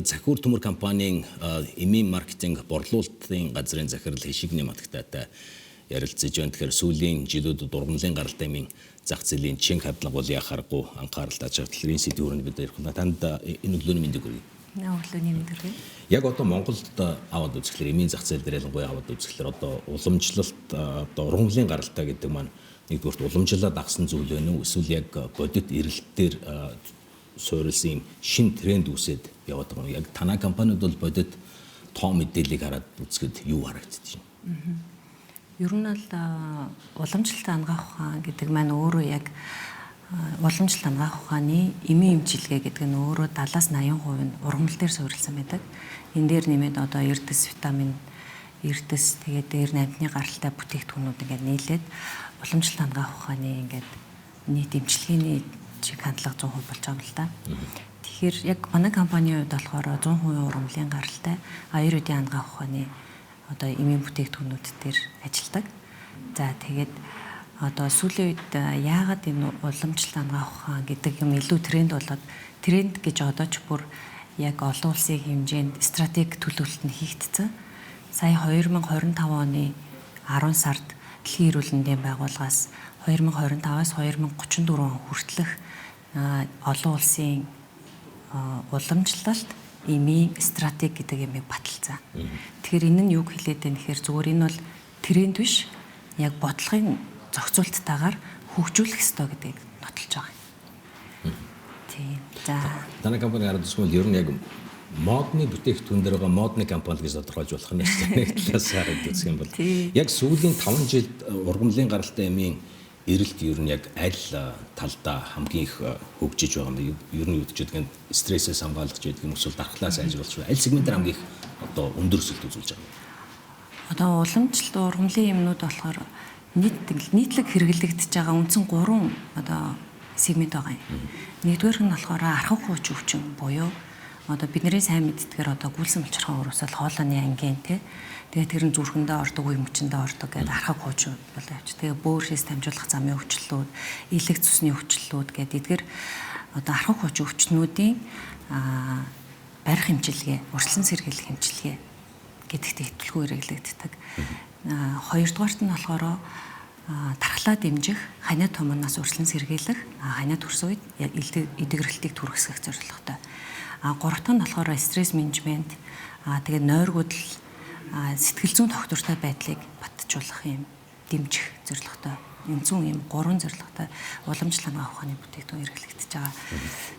захиур төмөр компанийн эмийн маркетинг борлуулалтын газрын захирал Хишигний Матгтайтай ярилцаж байна. Тэгэхээр сүүлийн жилүүдэд ургамлын гаралтай эмийн зах зээлийн шинэ хавдлага бол яхааргүй анхаарал татж байгаа. Энэ сэдвүүрээр бид ярих. Танд энэ өглөөний мэндийг хүргэе. Өглөөний мэндийг хүргэе. Яг одоо Монголд аваад үзэхлээр эмийн зах зээл дээр ялангуяа аваад үзэхлээр одоо уламжлалт одоо ургамлын гаралтай гэдэг маань нэгдүгürt уламжлалаа дагсан зүйл байна уу? Эсвэл яг бодит эрэлт дээр суурилсан шин тренд үүсээд яваад байгаа юм. Яг танай компаниуд бол бодит тоо мэдээллийг хараад үзэхэд юу харагдчих юм? Ер нь л уламжлалт ангаах ухаан гэдэг маань өөрөө яг уламжлалт ангаах ухааны эмийн эмчилгээ гэдэг нь өөрөө 70-80% нь ургамал дээр суурилсан байдаг. Энэ дээр нэмээд одоо эрдэс, витамин, эрдэс тэгээд дээр амьтны гаралтай бүтээгдэхүүнүүд ингээд нийлээд уламжлалт ангаах ухааны ингээд нийт эмчилгээний чиг хандлага 100% болж байгаа юм л да. Тэгэхээр яг манай компанийн хувьд болохоор 100% ургамлын гаралтай аюурведын ангаах ухааны одоо эмийн бүтээгдэхүүнүүд дээр ажилладаг. За тэгээд одоо сүүлийн үед яагаад энэ уламжлалт ангаах ухаан гэдэг юм илүү тренд болоод тренд гэж одоо ч бүр яг олон улсын хэмжээнд стратеги төлөвлөлт нь хийгдсэн. Сая 2025 оны 10 сард Дэлхийн эрүүл мэндийн байгууллагаас 2025-аас 2034 он хүртэлх олон улсын уламжлалт эмийн стратеги гэдэг юмыг баталсан. Тэгэхээр энэ нь юг хэлээд байна гэхээр зүгээр энэ бол тренд биш, яг бодлогын зохицуулттайгаар хөгжүүлэх ёстой гэдгийг нотолж байгаа юм. Тийм. За. Танай компани хараад үзвэл ер нь яг модны бүтээгдэхүүн дээр байгаа модны компани гэж тодорхойлж болох нь нэг талаас хараад үзэх юм бол яг сүүлийн 5 жилд ургамлын гаралтай эмийн эрэлт ер нь яг аль талдаа хамгийн их хөгжиж байгаа юм. Ер нь юу гэж гэдэг нь стрессээс хамгаалж гэдэг юм эсвэл дархлаас айжруулж аль сегментээр хамгийн их одоо өндөр өсөлт үзүүлж байгаа юм. Одоо уламжлалт ургамлын эмнүүд болохоор нийтлэг хэрэглэгдэж байгаа үндсэн 3 одоо сегмент байгаа юм. Нэгдүгээр нь болохоор архаг хууч өвчин буюу одоо бидний сайн мэддгээр одоо гүйлсэн булчирхай уруусал хоолойны ангийн тий. Тэгээд тэр нь зүрхэндээ ордог, үе мөчөндөө ордог гэдэг архаг хууч бол явж. Тэгээ бөөр шээс дамжуулах замын өвчлөлүүд, илэг цусны өвчлөлүүд гэдэг эдгээр одоо архаг хууч өвчнүүдийн барих хэмжилгээ, урьдчилан сэргийлэх хэмжилгээ гэдэгт хэвтэлгүй хэрэглэгддэг. Хоёрдугаарт нь болохоор тархлаа дэмжих, ханиа томоноос урьдчилан сэргийлэх, ханиа төрсөн үед эдгэрэлтийг түргэсгэх зорилготой. Гуравт нь болохоор стресс менежмент, тэгээд нойргуудл сэтгэл зүйн тогтвортой байдлыг батжуулах юм дэмжих зорилготой. Энэ зүүн юм 3 зорилготой уламжлалт ангаах ухааны бүтээгдэхүүн хэрэглэгдэж байгаа.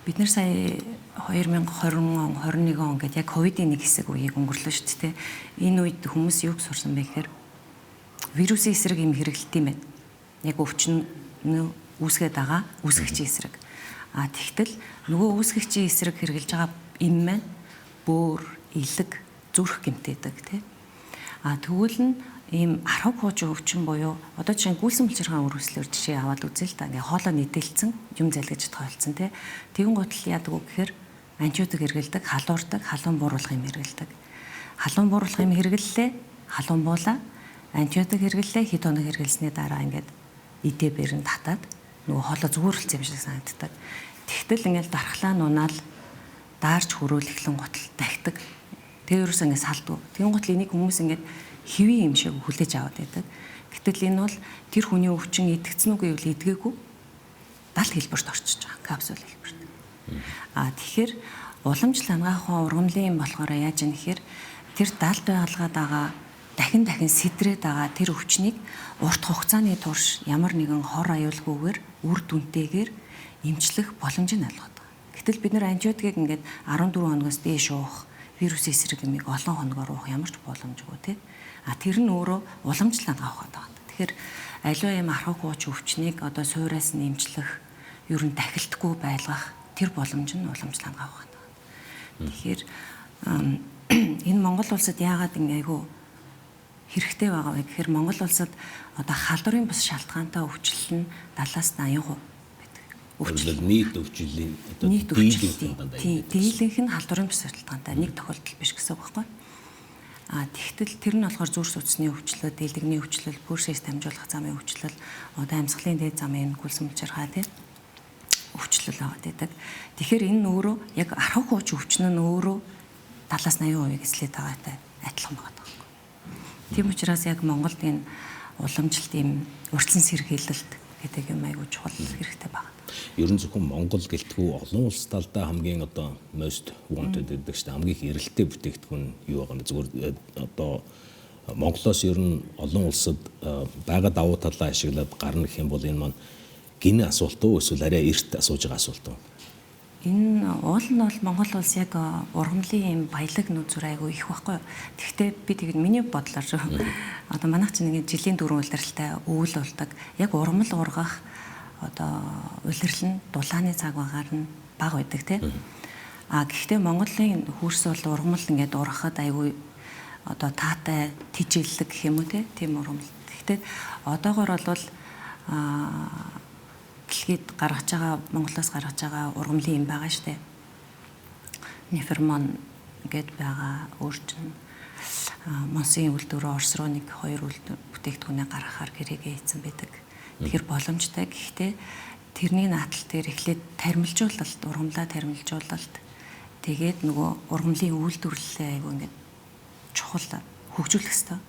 Бид нар сая 2020 он 21 он гэдэг яг ковидын нэг хэсэг үеийг өнгөрлөө шүү дээ. Энэ үед хүмүүс юуг сурсан бэ гэхээр вирусын эсрэг юм хэрэглэлт юм байна. Яг өвчин үүсгээд байгаа үүсгэгчийн эсрэг. Тэгтэл нөгөө үүсгэгчийн эсрэг хэрэгжилж байгаа эм маань бөөр, илэг, зүрх гэмтээдэг тий. Тэгвэл нь ийм архаг хууч өвчин буюу одоо жишээ нь гүйлсэн булчирхай өрөөслөөр жишээ аваад үзье л та. Ингээ хоолой нийтэлсэн, юм залгиж тохиолдсон тий. Тэгэн гутал яадаг вэ гэхээр антибиотик хэрэгэлдэг, халуурдаг, халуун бууруулах юм хэрэгэлдэг. Халуун бууруулах юм хэрэглэлээ, халуун буулаа, антибиотик хэрэглэлээ, хэд хоног хэрэглэсний дараа ингээд идэ бэрэн татаад нөгөө хоолой зүгүүрлэлсэн юм шиг санагддаг. Тэгтэл ингээд дархлаа нунаал даарч хөрөөл эхлэн гутал дахидаг. Тэгээ ерөөс ингээд салдгүй. Тэгэн гутал энийг хүмүүс ингээд хэвийн юм шиг хүлээж аваад байдаг. Гэтэл энэ бол тэр хүний өвчин идэгцэн үгүй юу идгээгүй 70 хэлбэрт орчиж байгаа. Капсул хэлбэрт. Тэгэхээр уламжлалт ангаах ургамлын юм болохоор яаж юм гэхээр тэр 70 байгалгаад байгаа дахин сэтрээд байгаа тэр өвчнийг урт хугацааны турш ямар нэгэн хор аюулгүйгээр үр дүнтэйгээр эмчлэх боломж нь алгаад байгаа. Гэтэл бид нар антибиотикийг ингээд 14 хоногоос дээш уух, вирусын эсрэг юмыг олон хоногоор уух ямар ч боломжгүй тий. Тэр нь өөрөө уламжлалт ангаах байгаа. Тэгэхээр аливаа юм архаг хууч өвчнийг одоо суураас нь эмчлэх, ер нь дахилтгүй байлгах тэр боломж нь уламжлалт ангаах байгаа. Тэгэхээр энэ Монгол улсад яагаад ингэ айгүй хэрэгтэй байгаа вэ гэхээр Монгол улсад одоо халдварын бус шалтгаантай өвчлөл нь 70-80% байдаг. Өвчлөл нийт өвчлөлийн одоо дийлэнх нь халдварын бус шалтгаантай нэг тохиолдол биш гэсэн үг байхгүй. Тэгтэл тэр нь болохоор зүрх судасны өвчлөл, дэлгэрний өвчлөл, бөөр шээс дамжуулах замын өвчлөл, одоо амьсгалын дээд замын гүйлсэн булчирхай тийм өвчлөл аваад байдаг. Тэгэхээр энэ нь өөрөө яг архаг хууч өвчин нь өөрөө 70-80% эслээд байгаатай адилхан байгаа байхгүй. Тийм учраас яг Монголд энэ уламжлалт ийм урьдчилан сэргийлэлт гэдэг юм аягүй чухал хэрэгтэй байна. Ер нь зөвхөн Монгол гэлтгүй олон улс талдаа хамгийн одоо most wanted гэдэг чинь хамгийн их эрэлттэй бүтээгдэхүүн юу байгаа нэ зүгээр одоо Монголоос ер нь олон улсад байгаа давуу талаа ашиглаад гарна гэх юм бол энэ маань гинэ асуулт уу эсвэл арай эрт асууж байгаа асуулт уу? Энэ уул нь бол Монгол улс яг ургамлын юм баялаг нүүзүр айгүй их байхгүй. Гэхдээ би тэгээд миний бодлоор одоо манайх чинь ингээд жилийн 4 улиралтай өвөл болдог. Яг ургамал ургах одоо улирал нь дулааны цаг багаар нь бага байдаг тий. Гэхдээ Монголын хөрс бол ургамал ингээд ургахад айгүй одоо таатай тижээллэг гэх юм уу тий. Тийм ургамал. Гэхдээ одоогор бол гэлгээд гаргаж байгаа Монголоос гаргаж байгаа ургамлын юм байгаа штэ. Нефермон гэд байгаа өөрчн Монсын үйлдвэрөө Орос руу 1-2 бүтээгдэхүүнээ гаргахаар гэрээгээ хийсэн байдаг. Тэгэхээр боломжтой. Гэхдээ тэрний наатал дээр эхлээд тармилжуулалт, ургамлаа тармилжуулалт тэгээд нөгөө ургамлын үйлдвэрлэлээ айгу ингээд чухал хөгжүүлэх хэрэгтэй.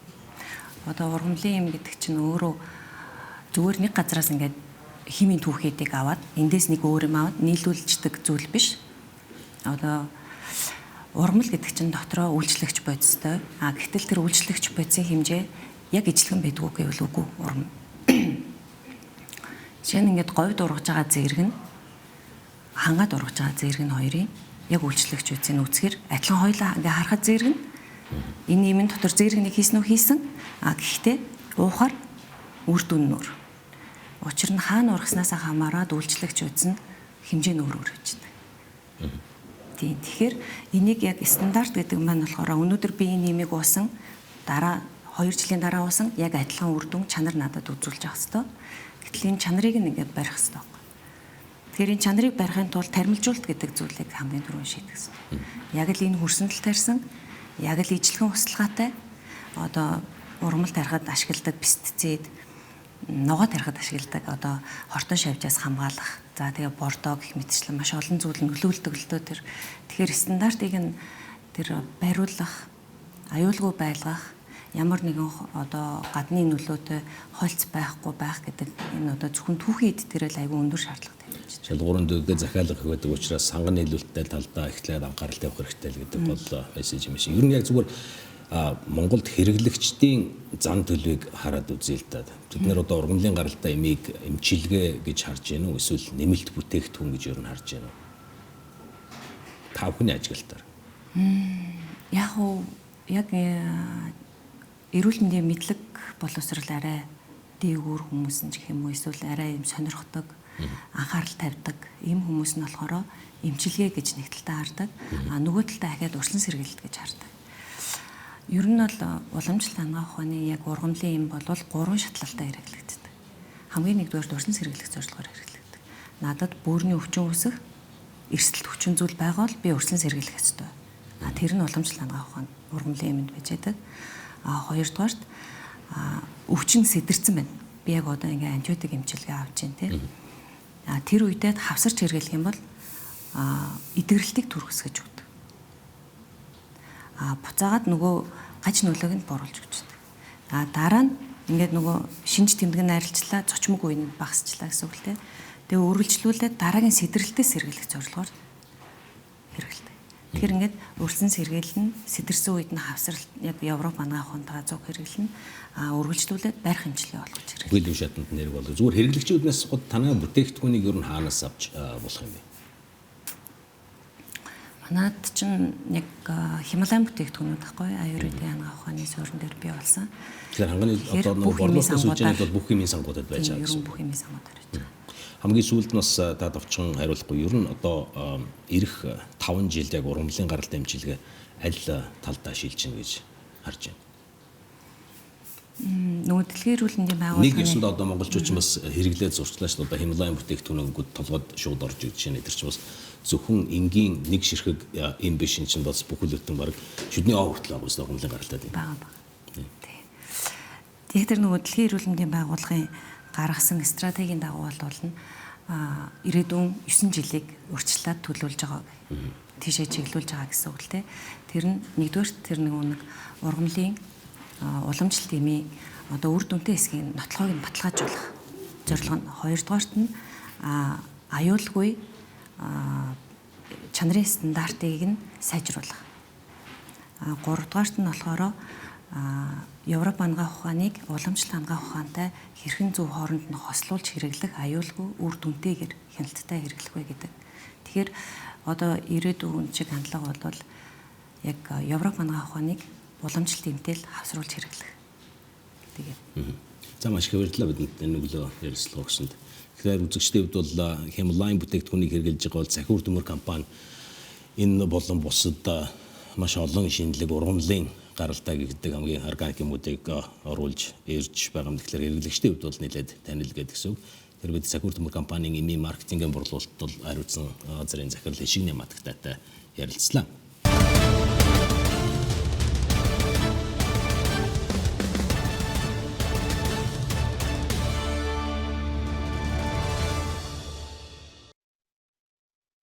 Одоо ургамлын юм гэдэг чинь өөрөө зүгээр нэг газраас ингээд химийн түүхийдийг аваад эндээс нэг өөр юм аваад нийлүүлждэг зүйл биш. Одоо ургамал гэдэг чинь дотроо үйлчлэгч бодистой. Гэтэл тэр үйлчлэгч бодисын хэмжээ яг ижилхэн байдгүй гэвэл үгүй ургам. Жишээ нь ингээд говьд ургаж байгаа зэрэг нь хангаад ургаж байгаа зэрэг нь хоёрын яг үйлчлэгч бодисын үүсгэр адилхан хоёлаа ингээд харахад зэрэг нь энэ юм дотор зэрэг нэг хийсэн үү хийсэн. Гэхдээ уухаар үр дүн нөр. Учир нь хаана ургаснаас хамаараад үйлчлэгч үзэн хэмжээ нь өөр хөвчдөг. Тийм. Тэгэхээр энийг яг стандарт гэдэг маань болохоор өнөөдөр би энэ нэмийг уусан дараа 2 жилийн дараа уусан яг адилхан үр дүн чанар надад үзүүлж авах хэрэгтэй. Гэтэл энэ чанарыг ингээд барих хэрэгтэй байна. Тэгэхээр энэ чанарыг барихын тулд тармилжуулалт гэдэг зүйлийг хамгийн түрүүнд шийдэх хэрэгтэй. Яг л энэ хөрсөндөл тарьсан, яг л ижилхэн услаатай одоо ургамал тарихад ашигладаг пестицид ногоо тарихад ашигладаг одоо хортон шавжаас хамгаалах. За тэгээ бордоо гэх мэтчлэн маш олон зүйл нөлөөлдөг л дөө тэр. Тэгэхээр стандартыг нь тэр бариулах, аюулгүй байлгах, ямар нэгэн одоо гадны нөлөөтэй хольц байхгүй байх гэдэг энэ одоо зөвхөн түүхийн эд дээр л аюул өндөр шаардлага тавьж байна. Шалгуурын дэвгээ захиалга гэдэг учраас санган нийлүүлэлттэй талдаа эхлээд анхаарал тавих хэрэгтэй л гэдэг бол мессеж юм шиг. Ер нь яг зүгээр Монголд хэрэглэгчдийн зан төлөвийг хараад үзье л да. Бид нэр одоо ургамлын гаралтай эмийг эмчилгээ гэж харж байна уу эсвэл нэмэлт бүтээгдэхүүн гэж ер нь харж байна уу? Та бүхний ажиглалтаар. Яг эрүүл мэндийн мэдлэг боловсрол арай дээгүүр хүмүүс нь гэх юм уу эсвэл арай юм сонирхдаг, анхаарал тавьдаг ийм хүмүүс нь болохоор эмчилгээ гэж нэг талтаа хардаг. Нөгөө талтаа дахиад урьдчилан сэргийлэлт гэж хардаг. Ер нь бол уламжлалт хангах ухааны яг ургамлын юм бол 3 шатлалтай хэрэглэгддэг. Хамгийн нэгдүгээр урьдчилан сэргийлэх зорилгоор хэрэглэгддэг. Надад бөөрийн өвчин үүсэх, эрсдэлт хүчин зүйл байгаа бол би урьдчилан сэргийлэх ёстой. Тэр нь уламжлалт хангах ухааны ургамлын юмд байж байдаг. Хоёрдугаарт өвчин сэдэрсэн байна. Би яг одоо ингээ антибиотик эмчилгээ авч байна тий. Тэр үедээ хавсарч хэрэглэх юм бол эдгэрэлтийг түргэсгэж өгдөг. Буцаагаад нөгөө гаж нөлөөг нь боруулж өгчдөг. Дараа нь ингээд нөгөө шинж тэмдэг нь арилжлаа, зочмог үе нь багасчлаа гэсэн үг л дээ. Тэгээ үргэлжлүүлээд дараагийн сэдрэлтээ сэргийлэх зорилгоор хэрэгэлдэг. Тэгэхээр ингээд өрсөн сэргийлэн сэдэрсэн үед нь хавсралт яг Европ манаа ухаантайгаа зөв хэрэглэн үргэлжлүүлээд барих хэмжлэгээ олгож хэрэглэдэг. Бүхэл шатанд нэр бол зүгээр хэрэглэгчүүднээс танай бүтээгдэхүүнийг ер нь хаанаас авч болох юм бэ? Манайд чинь нэг Хималайн бүтээгдэхүүнүүд байхгүй аюурведын хангах ухааны суурин дээр бий болсон. Тэгэхээр ханганы одоо нэг борлуулалтын сүлжээнд бол бүх химийн сангуудад байж байгаа гэсэн. Бүх химийн сангуудад байж байгаа. Хамгийн сүүлд нь бас та товчхон хариулахгүй ер нь одоо ирэх 5 жилд яг ургамлын гаралтай эмчилгээ аль талдаа шилжинэ гэж харж байна. Нөгөө дэлхийн эрүүл мэндийн байгууллагын нэг ёсонд одоо монголчууд ч бас хэрэглээд зурчлаа шүү дээ. Хималайн бүтээгдэхүүнүүд толгойд шууд орж ирж байна. Тэр чинь бас зөвхөн энгийн нэг ширхэг юм биш энэ чинь бас бүхэл бүтэн баг шүдний ов хүртэл байгаа гэсэн ургамлын гаралтай тийм. Бага. Тэгээд тэр нөгөө дэлхийн эрүүл мэндийн байгууллагын гаргасан стратегийн дагуу болно ирээдүйн 9 жилийг урьдчилаад төлөвлөж байгаа. тийшээ чиглүүлж байгаа гэсэн үг л те. Тэр нь нэгдүгээр тэр нэг ургамлын уламжлалт эмийн одоо үр дүнтэй хэсгийн нотлохыг нь баталгаажуулах зорилго нь. Хоёрдугаарт нь аюулгүй чанарын стандартыг нь сайжруулах. Гуравдугаарт нь болохоор Европ ангаа ухааныг уламжлалт ангаа ухаантай хэрхэн зөв хооронд нь хослуулж хэрэглэх аюулгүй үр дүнтэйгээр хяналттай хэрэглэх вэ гэдэг. Тэгэхээр одоо ирээдүйн чиг хандлага бол яг Европ ангаа ухааныг уламжлалт эмтэл хавсруулж хэрэглэх. Тэгээд. За маш их баярлалаа бидэнд энэ өглөө ярилцлага өгсөнд. Тэгэхээр үзэгчдийн хувьд бол Хямлайн бүтээгдэхүүнийг хэрэглэж байгаа бол Сахиур төмөр компани энэ болон бусад маш олон шинэлэг ургамлын гаралтай гэдэг хамгийн органик юмуудыг оруулж ирж байгаа юм. Тэгэхээр хэрэглэгчдийн хувьд бол нэлээд танил гэдэг үг. Тэр бид Сахиур төмөр компанийн эмийн маркетингийн борлуулалт бол хариуцсан газрын захирал Хишигний Матагтайтай ярилцлаа.